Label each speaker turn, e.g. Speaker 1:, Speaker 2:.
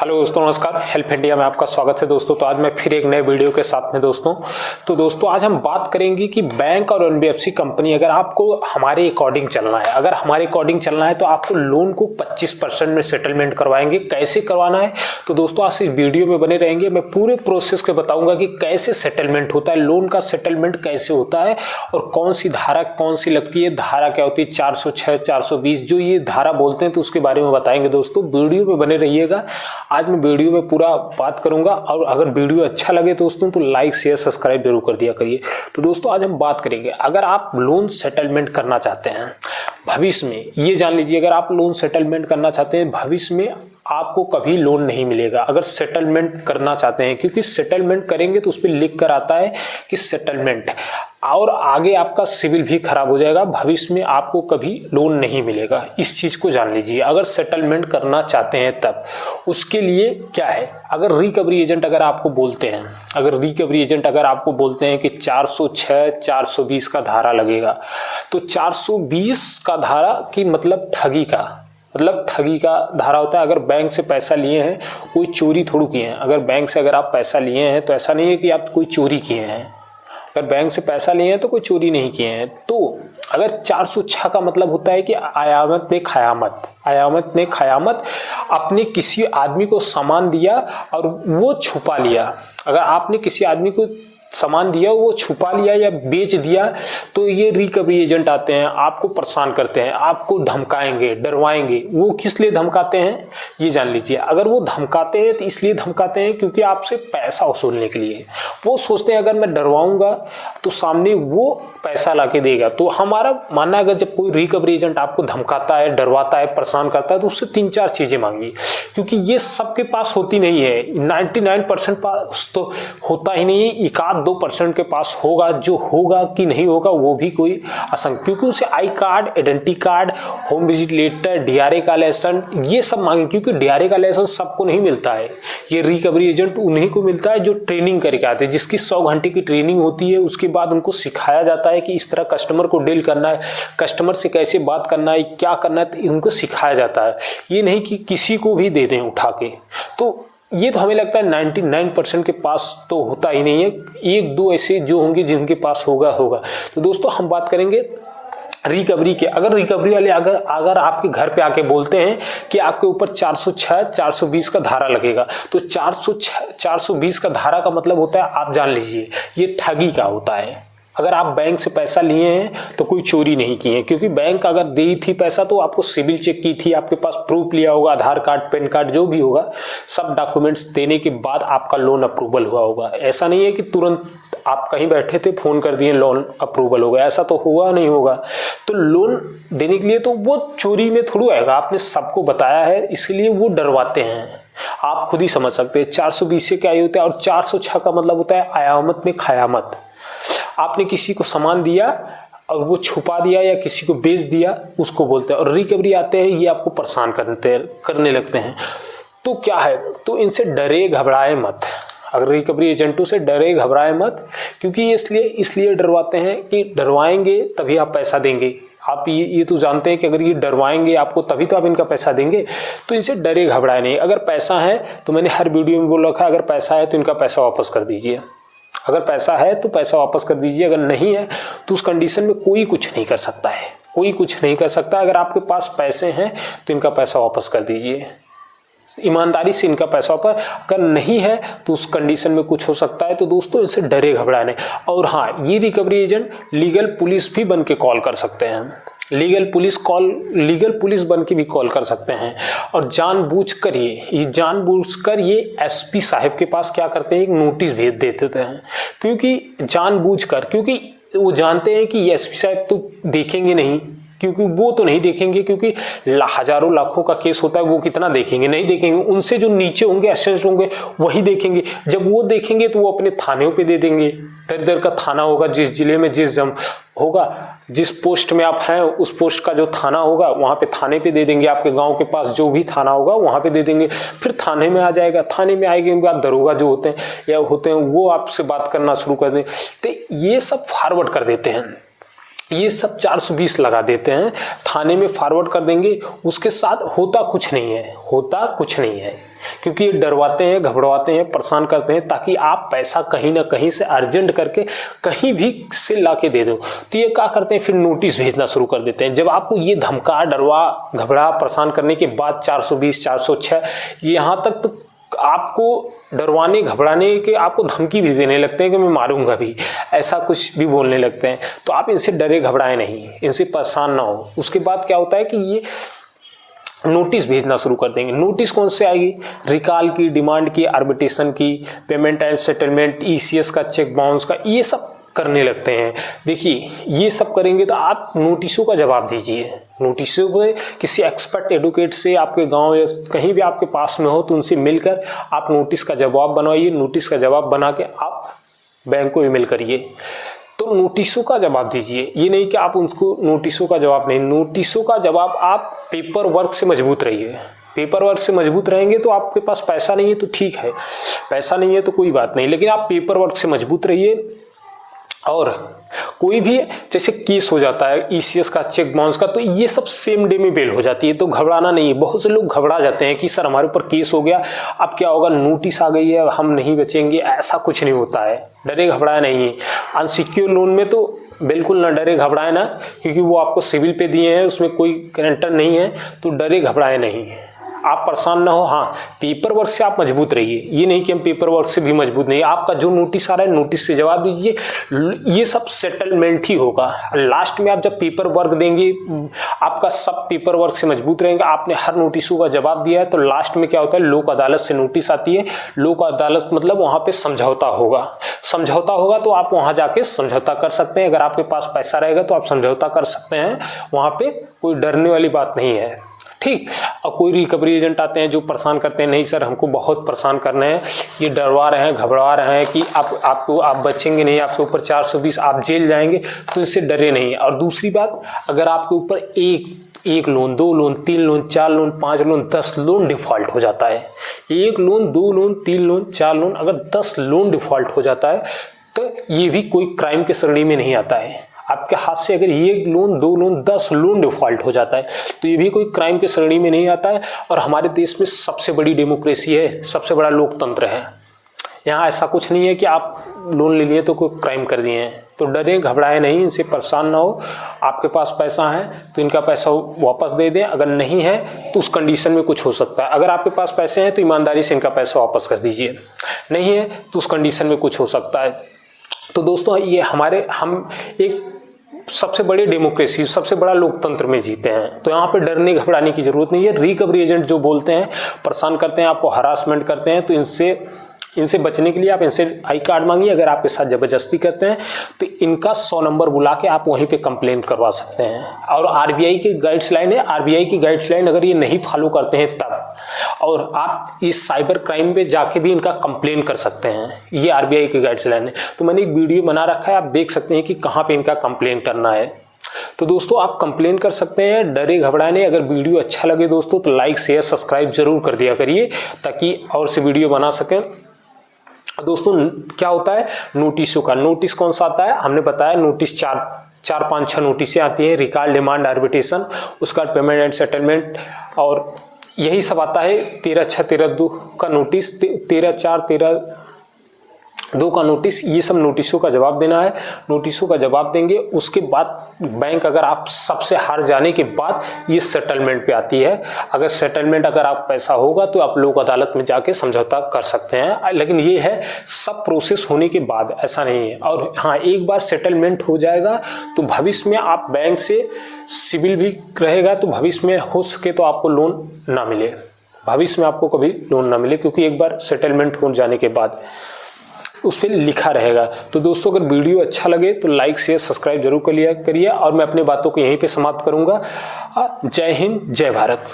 Speaker 1: Hello दोस्तों, नमस्कार। Help India में आपका स्वागत है दोस्तों। तो आज मैं फिर एक नए वीडियो के साथ में दोस्तों आज हम बात करेंगे कि बैंक और एनबीएफसी कंपनी अगर आपको हमारे अकॉर्डिंग चलना है तो आपको लोन को 25% में सेटलमेंट करवाएंगे। कैसे करवाना है तो दोस्तों आज इस वीडियो में बने रहेंगे। मैं पूरे प्रोसेस के बताऊंगा कि कैसे सेटलमेंट होता है, लोन का सेटलमेंट कैसे होता है और कौन सी धारा कौन सी लगती है, धारा क्या होती है 406 420 जो ये धारा बोलते हैं, तो उसके बारे में बताएंगे दोस्तों। वीडियो में बने रहिएगा। आज मैं वीडियो में पूरा बात करूंगा और अगर वीडियो अच्छा लगे दोस्तों तो लाइक शेयर सब्सक्राइब जरूर कर दिया करिए। तो दोस्तों आज हम बात करेंगे, अगर आप लोन सेटलमेंट करना चाहते हैं भविष्य में, ये जान लीजिए, अगर आप लोन सेटलमेंट करना चाहते हैं भविष्य में आपको कभी लोन नहीं मिलेगा अगर सेटलमेंट करना चाहते हैं, क्योंकि सेटलमेंट करेंगे तो उस पर लिख कर आता है कि सेटलमेंट, और आगे आपका सिविल भी खराब हो जाएगा। भविष्य में आपको कभी लोन नहीं मिलेगा, इस चीज को जान लीजिए। अगर सेटलमेंट करना चाहते हैं तब उसके लिए क्या है, अगर रिकवरी एजेंट अगर आपको बोलते हैं कि 406 420 का धारा लगेगा, तो 420 का धारा की मतलब ठगी का धारा होता है। अगर बैंक से पैसा लिए हैं, कोई चोरी थोड़ी किए हैं। अगर बैंक से अगर आप पैसा लिए हैं तो ऐसा नहीं है कि आप कोई चोरी किए हैं। अगर बैंक से पैसा लिए हैं तो कोई चोरी नहीं किए हैं। तो अगर 406 का मतलब होता है कि आयामत ने खयामत, अपने किसी आदमी को सामान दिया और वो छुपा लिया। अगर आपने किसी आदमी को सामान दिया, वो छुपा लिया या बेच दिया, तो ये रिकवरी एजेंट आते हैं, आपको परेशान करते हैं, आपको धमकाएंगे, डरवाएंगे। वो किस लिए धमकाते हैं ये जान लीजिए। अगर वो धमकाते हैं तो इसलिए धमकाते हैं क्योंकि आपसे पैसा वसूलने के लिए। वो सोचते हैं अगर मैं डरवाऊंगा तो सामने वो पैसा लाके देगा। तो हमारा मानना है अगर जब कोई रिकवरी एजेंट आपको धमकाता है, डरवाता है, परेशान करता है, तो उससे 3-4 चीजें मांगिए, क्योंकि ये सबके पास होती नहीं है। 99% पास तो होता ही नहीं है, 1-2% के पास होगा। जो होगा कि नहीं होगा वो भी कोई आशंका, क्योंकि उसे I card, identity card, home visit letter, DRA का लाइसेंस, ये सब मांगे। क्योंकि डीआरए का लाइसेंस सबको नहीं मिलता है, ये रिकवरी एजेंट उन्हीं को मिलता है जो ट्रेनिंग करके आते हैं, जिसकी 100 घंटे की ट्रेनिंग होती है। उसके बाद उनको सिखाया जाता है कि इस तरह कस्टमर को डील करना है, कस्टमर से कैसे बात करना है, क्या करना है, तो इनको सिखाया जाता है। ये नहीं कि किसी को भी दे दें उठा के। तो ये तो हमें लगता है 99% के पास तो होता ही नहीं है, 1-2 ऐसे जो होंगे जिनके पास होगा। तो दोस्तों हम बात करेंगे रिकवरी के। अगर रिकवरी वाले अगर आपके घर पे आके बोलते हैं कि आपके ऊपर 406 420 का धारा लगेगा, तो 406 420 का धारा का मतलब होता है, आप जान लीजिए, ये ठगी का होता है। अगर आप बैंक से पैसा लिए हैं तो कोई चोरी नहीं की है, क्योंकि बैंक अगर दी थी पैसा तो आपको सिविल चेक की थी, आपके पास प्रूफ लिया होगा, आधार कार्ड, पैन कार्ड, जो भी होगा, सब डॉक्यूमेंट्स देने के बाद आपका लोन अप्रूवल हुआ होगा। ऐसा नहीं है कि तुरंत आप कहीं बैठे थे, फोन कर दिए, लोन अप्रूवल हो गया, ऐसा तो हुआ नहीं होगा। तो लोन देने के लिए तो वो चोरी में थोड़ी आएगा, आपने सबको बताया है, इसलिए वो डरवाते हैं। आप खुद ही समझ सकते हैं 420 से क्या होता है। और 406 का मतलब होता है आयामत में खयामत। आपने किसी को सामान दिया और वो छुपा दिया या किसी को बेच दिया, उसको बोलते हैं। और रिकवरी आते हैं, ये आपको परेशान करने लगते हैं। तो क्या है, तो इनसे डरे घबराए मत। अगर रिकवरी एजेंटों से डरे घबराए मत, क्योंकि इसलिए डरवाते हैं कि डरवाएंगे तभी आप पैसा देंगे। आप ये तो जानते हैं कि अगर ये डरवाएंगे आपको तभी तो आप इनका पैसा देंगे। तो इनसे डरे घबराए नहीं। अगर पैसा है तो मैंने हर वीडियो में बोल रखा है, अगर पैसा है तो इनका पैसा वापस कर दीजिए। अगर पैसा है तो पैसा वापस कर दीजिए, अगर नहीं है तो उस कंडीशन में कोई कुछ नहीं कर सकता है, कोई कुछ नहीं कर सकता। अगर आपके पास पैसे हैं तो इनका पैसा वापस कर दीजिए, ईमानदारी से इनका पैसा वापस। अगर नहीं है तो उस कंडीशन में कुछ हो सकता है। तो दोस्तों इनसे डरे घबराए नहीं। और हाँ, ये रिकवरी एजेंट लीगल पुलिस भी बन के कॉल कर सकते हैं, लीगल पुलिस बन के भी कॉल कर सकते हैं। और जानबूझकर ये एसपी साहब के पास क्या करते हैं, एक नोटिस भेज देते हैं, क्योंकि वो जानते हैं कि ये एसपी साहब तो देखेंगे नहीं, क्योंकि वो तो नहीं देखेंगे, क्योंकि हजारों लाखों का केस होता है, वो कितना देखेंगे, नहीं देखेंगे। उनसे जो नीचे होंगे, असिस्टेंट होंगे, वही देखेंगे। जब वो देखेंगे तो वो अपने थाने पे दे देंगे। दर का थाना होगा, जिस जिले में जिस पोस्ट में आप हैं उस पोस्ट का जो थाना होगा, वहां पे थाने पे दे देंगे। आपके गांव के पास जो भी थाना होगा वहां पे दे देंगे। फिर थाने में आ जाएगा, थाने में आएंगे के बाद दरोगा जो होते हैं वो आपसे बात करना शुरू कर दें। तो ये सब फॉरवर्ड कर देते हैं, ये सब 420 लगा देते हैं, थाने में फॉरवर्ड कर देंगे। उसके साथ होता कुछ नहीं है, क्योंकि ये डरवाते हैं, घबराते हैं, परेशान करते हैं ताकि आप पैसा कहीं ना कहीं से अर्जेंट करके कहीं भी से ला के दे दो। तो ये क्या करते हैं, फिर नोटिस भेजना शुरू कर देते हैं। जब आपको ये धमका, डरवा, घबरा, परेशान करने के बाद 420, 406 यहाँ तक तो आपको डरवाने, घबराने के आपको धमकी भी देने लगते हैं कि मैं मारूंगा भी, ऐसा कुछ भी बोलने लगते हैं। तो आप इनसे डरे घबराए नहीं, इनसे परेशान ना हो। उसके बाद क्या होता है कि ये नोटिस भेजना शुरू कर देंगे। नोटिस कौन से आएगी, रिकॉल की, डिमांड की, आर्बिट्रेशन की, पेमेंट एंड सेटलमेंट, ईसीएस का, चेक बाउंस का, ये सब करने लगते हैं। देखिए ये सब करेंगे तो आप नोटिसों का जवाब दीजिए। नोटिसों पे किसी एक्सपर्ट एडवोकेट से आपके गांव या कहीं भी आपके पास में हो तो उनसे मिलकर आप नोटिस का जवाब बनवाइए। नोटिस का जवाब बना के आप बैंक को ईमेल करिए। तो नोटिसों का जवाब दीजिए, ये नहीं कि आप उनको नोटिसों का जवाब नहीं, नोटिसों का जवाब आप पेपर वर्क से मजबूत रहिए। पेपर वर्क से मजबूत रहेंगे तो आपके पास पैसा नहीं है तो ठीक है, पैसा नहीं है तो कोई बात नहीं, लेकिन आप पेपर वर्क से मजबूत रहिए। और कोई भी जैसे केस हो जाता है ईसीएस का, चेक बाउंस का, तो ये सब सेम डे में बेल हो जाती है। तो घबराना नहीं है। बहुत से लोग घबरा जाते हैं कि सर हमारे ऊपर केस हो गया, अब क्या होगा, नोटिस आ गई है, हम नहीं बचेंगे। ऐसा कुछ नहीं होता है, डरे घबराए नहीं है। अनसिक्योर लोन में तो बिल्कुल ना डरे घबराए ना, क्योंकि वो आपको सिविल पे दिए हैं, उसमें कोई गारंटर नहीं है, तो डरे घबराए नहीं, आप परेशान ना हो। हाँ, पेपर वर्क से आप मजबूत रहिए, ये नहीं कि हम पेपर वर्क से भी मजबूत नहीं। आपका जो नोटिस आ रहा है नोटिस से जवाब दीजिए, ये सब सेटलमेंट ही होगा। लास्ट में आप जब पेपर वर्क देंगे, आपका सब पेपर वर्क से मजबूत रहेंगे, आपने हर नोटिसों का जवाब दिया है, तो लास्ट में क्या होता है, लोक अदालत से नोटिस आती है। लोक अदालत मतलब वहाँ पे समझौता होगा। समझौता होगा तो आप वहाँ जाके समझौता कर सकते हैं। अगर आपके पास पैसा रहेगा तो आप समझौता कर सकते हैं, वहाँ पे कोई डरने वाली बात नहीं है, ठीक। और कोई रिकवरी एजेंट आते हैं जो परेशान करते हैं, नहीं सर हमको बहुत परेशान करना है, ये डरवा रहे हैं, घबरा रहे हैं कि आप बचेंगे नहीं, आपके ऊपर 420, आप जेल जाएंगे, तो इससे डरे नहीं। और दूसरी बात, अगर आपके ऊपर एक loan, 2 loan, 3 loan, 4 loan, 5 loan, 10 loan default हो जाता है, 1 लोन, 2 लोन, 3 लोन, 4 लोन, अगर 10 लोन डिफॉल्ट हो जाता है तो ये भी कोई क्राइम के श्रेणी में नहीं आता है। आपके हाथ से अगर 1 लोन, 2 लोन, 10 लोन डिफॉल्ट हो जाता है तो ये भी कोई क्राइम के श्रेणी में नहीं आता है। और हमारे देश में सबसे बड़ी डेमोक्रेसी है, सबसे बड़ा लोकतंत्र है। यहाँ ऐसा कुछ नहीं है कि आप लोन ले लिए तो कोई क्राइम कर दिए हैं। तो डरे घबराए नहीं, इनसे परेशान ना हो। आपके पास पैसा है तो इनका पैसा वापस दे दें, अगर नहीं है तो उस कंडीशन में कुछ हो सकता है। अगर आपके पास पैसे हैं तो ईमानदारी से इनका पैसा वापस कर दीजिए, नहीं है तो उस कंडीशन में कुछ हो सकता है। तो दोस्तों ये हम एक सबसे बड़ी डेमोक्रेसी, सबसे बड़ा लोकतंत्र में जीते हैं, तो यहाँ पे डरने घबराने की जरूरत नहीं है। रिकवरी एजेंट जो बोलते हैं, परेशान करते हैं, आपको हरासमेंट करते हैं, तो इनसे बचने के लिए आप इनसे आई कार्ड मांगिए। अगर आपके साथ जबरदस्ती करते हैं तो इनका 100 नंबर बुला के आप वहीं पे कंप्लेन करवा सकते हैं। और आरबीआई की गाइड्सलाइन है, आरबीआई की गाइड्सलाइन अगर ये नहीं फॉलो करते हैं तब, और आप इस साइबर क्राइम पे जाके भी इनका कंप्लेन कर सकते हैं। ये आरबीआई की गाइड्सलाइन है। तो मैंने एक वीडियो बना रखा है, आप देख सकते हैं कि कहाँ पे इनका कंप्लेन करना है। तो दोस्तों आप कंप्लेन कर सकते हैं, डरे घबराए नहीं। अगर वीडियो अच्छा लगे दोस्तों तो लाइक, शेयर, सब्सक्राइब जरूर कर दिया करिए ताकि और से वीडियो बना सकें। दोस्तों क्या होता है नोटिसों का, नोटिस कौन सा आता है, हमने बताया नोटिस 4, 5, 6 नोटिसें आती हैं। रिकॉल, डिमांड, आर्बिट्रेशन, उसका पेमेंट एंड सेटलमेंट, और यही सब आता है। 13/6, 13/2 का नोटिस, 13/4, 13/2 का नोटिस, ये सब नोटिसों का जवाब देना है। नोटिसों का जवाब देंगे, उसके बाद बैंक, अगर आप सबसे हार जाने के बाद ये सेटलमेंट पे आती है। अगर सेटलमेंट, अगर आप पैसा होगा तो आप लोक अदालत में जाके समझौता कर सकते हैं, लेकिन ये है सब प्रोसेस होने के बाद, ऐसा नहीं है। और हाँ, एक बार सेटलमेंट हो जाएगा तो भविष्य में आप बैंक से सिविल भी रहेगा, तो भविष्य में हो सके तो आपको लोन ना मिले, भविष्य में आपको कभी लोन ना मिले, क्योंकि एक बार सेटलमेंट हो जाने के बाद उस पर लिखा रहेगा। तो दोस्तों अगर वीडियो अच्छा लगे तो लाइक, शेयर, सब्सक्राइब जरूर करिए। और मैं अपनी बातों को यहीं पे समाप्त करूंगा। जय हिंद, जय भारत।